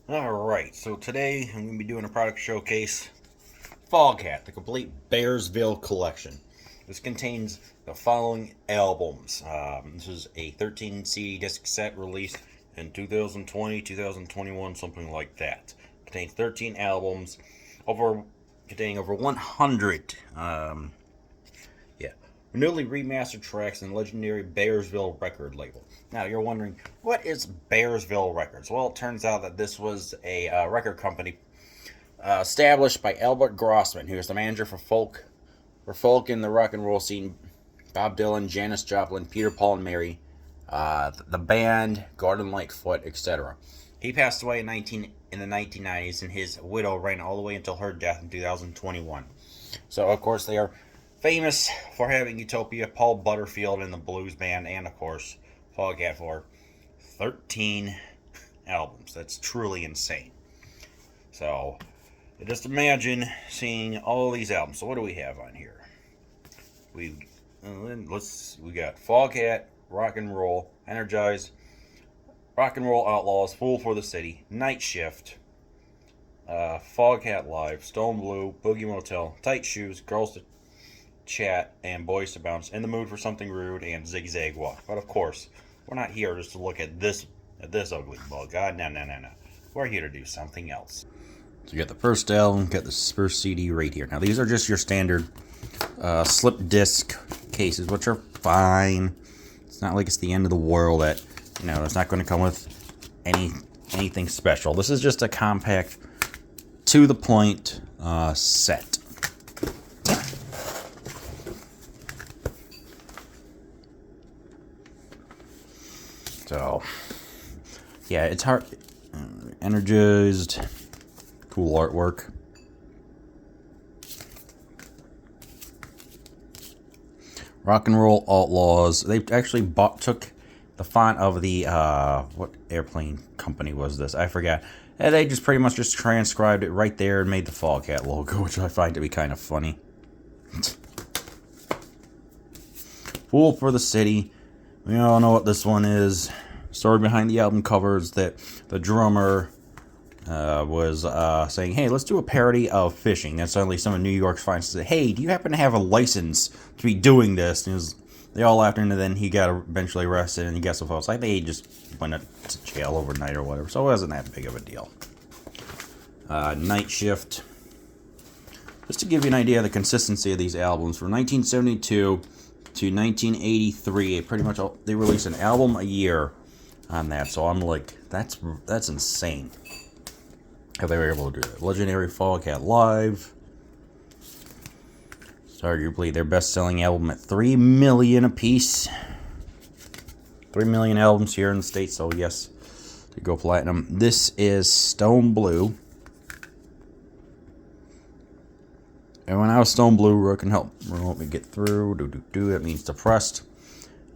Alright, so today I'm going to be doing a product showcase. Foghat, the complete Bearsville collection. This contains the following albums. This is a 13 CD disc set released in 2020, 2021, something like that. It contains 13 albums, containing over 100 newly remastered tracks and legendary Bearsville record label. Now you're wondering, what is Bearsville Records? Well, it turns out that this was a record company established by Albert Grossman, who is the manager for folk in the rock and roll scene. Bob Dylan, Janis Joplin, Peter, Paul, and Mary, the band, Gordon Lightfoot, etc. He passed away in the 1990s, and his widow ran all the way until her death in 2021. So, of course, they are famous for having Utopia, Paul Butterfield in the blues band, and, of course, Foghat for 13 albums. That's truly insane. So, just imagine seeing all these albums. So, what do we have on here? We got Foghat, Rock and Roll, Energized, Rock and Roll Outlaws, Fool for the City, Night Shift, Foghat Live, Stone Blue, Boogie Motel, Tight Shoes, Girls to Chat, and Boys to Bounce, In the Mood for Something Rude, and Zigzag Walk. But of course, we're not here just to look at this ugly bug. God, no. We're here to do something else. So you got the first album, got the first CD right here. Now these are just your standard slip disc cases, which are fine. It's not like it's the end of the world that, it's not going to come with anything special. This is just a compact, to the point set. So, yeah, it's hard. Energized, cool artwork. Rock and Roll Outlaws. They actually took the font of the what airplane company was this? I forgot. And they just pretty much just transcribed it right there and made the Foghat logo, which I find to be kind of funny. Fool for the City. We all know what this one is. Story behind the album cover is that the drummer was saying, hey, let's do a parody of fishing. Then suddenly some of New York's finest said, hey, do you happen to have a license to be doing this? And they all laughed, and then he got eventually arrested, and he got so close. Like, they just went to jail overnight or whatever, so it wasn't that big of a deal. Night Shift. Just to give you an idea of the consistency of these albums, from 1972 to 1983, pretty much they released an album a year on that. So I'm like, that's insane how they were able to do that. Legendary Foghat Live. It's arguably their best-selling album at 3 million apiece. 3 million albums here in the States, so yes, to go platinum. This is Stone Blue. And when I was Stone Blue, can help me get through. That means depressed.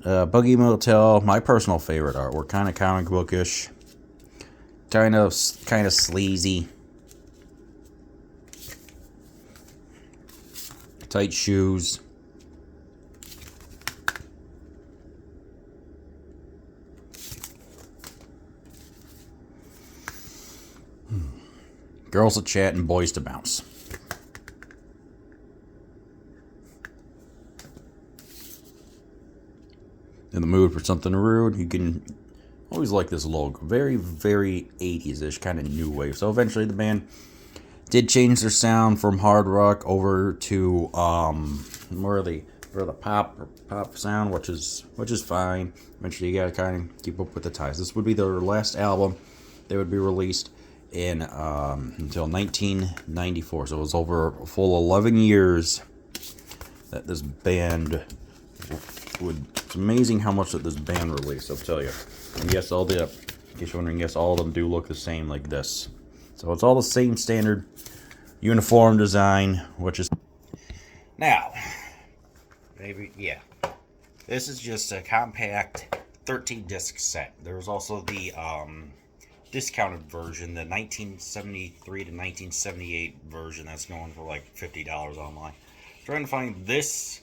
Boogie Motel, my personal favorite artwork, kind of comic bookish, kind of sleazy. Tight Shoes. Girls to Chat and Boys to Bounce. In the mood for something rude, you can always like this logo. Very, very 80s-ish, kind of new wave. So eventually the band did change their sound from hard rock over to more of the pop sound, which is fine. Eventually you gotta kind of keep up with the times. This would be their last album. They would be released in until 1994. So it was over a full 11 years that this band would. It's amazing how much that this band released, I'll tell you. And yes, in case you're wondering, yes, all of them do look the same like this. So it's all the same standard uniform design, which is... Now, maybe, yeah. This is just a compact 13-disc set. There's also the discounted version, the 1973 to 1978 version that's going for like $50 online. Trying to find this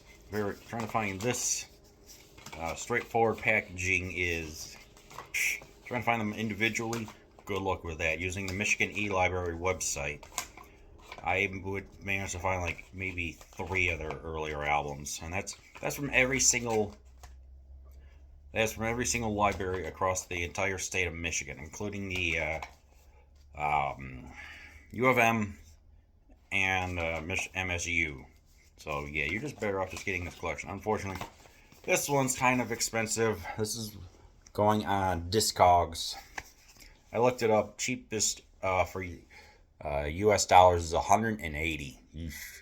straightforward packaging is trying to find them individually good luck with that. Using the Michigan E-Library website, I would manage to find like maybe 3 of their earlier albums, and that's from every single library across the entire state of Michigan, including the U of M and MSU. So yeah, you're just better off just getting this collection. Unfortunately, this one's kind of expensive. This is going on Discogs. I looked it up. Cheapest for U.S. dollars is 180.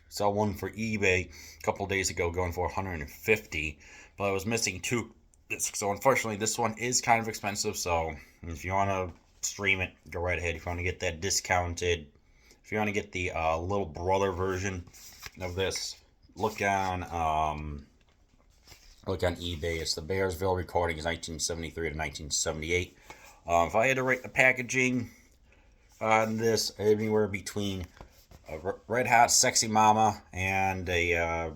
Saw one for eBay a couple days ago going for 150, but I was missing 2 discs. So unfortunately, this one is kind of expensive. So if you want to stream it, go right ahead. If you want to get that discounted, if you want to get the little brother version of this, look on eBay. It's the Bearsville recordings, 1973 to 1978. If I had to rate the packaging on this, anywhere between a Red Hot Sexy Mama and a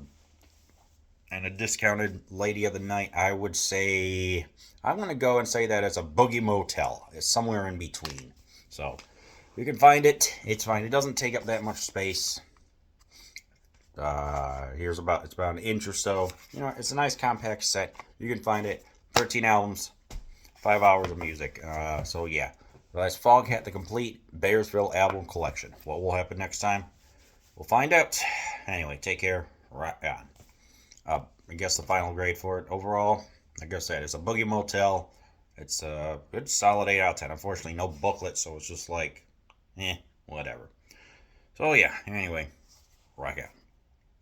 discounted Lady of the Night, I would say I'm gonna go and say that it's a Boogie Motel. It's somewhere in between. So you can find it. It's fine. It doesn't take up that much space. It's about an inch or so. You know, it's a nice compact set. You can find it. 13 albums, 5 hours of music. So yeah, that's Foghat, the complete Bearsville album collection. What will happen next time? We'll find out. Anyway, take care. Right on. I guess the final grade for it overall, like I said, it's a Boogie Motel. It's a good solid 8 out of 10. Unfortunately, no booklet, so it's just like, whatever. So yeah. Anyway, rock out.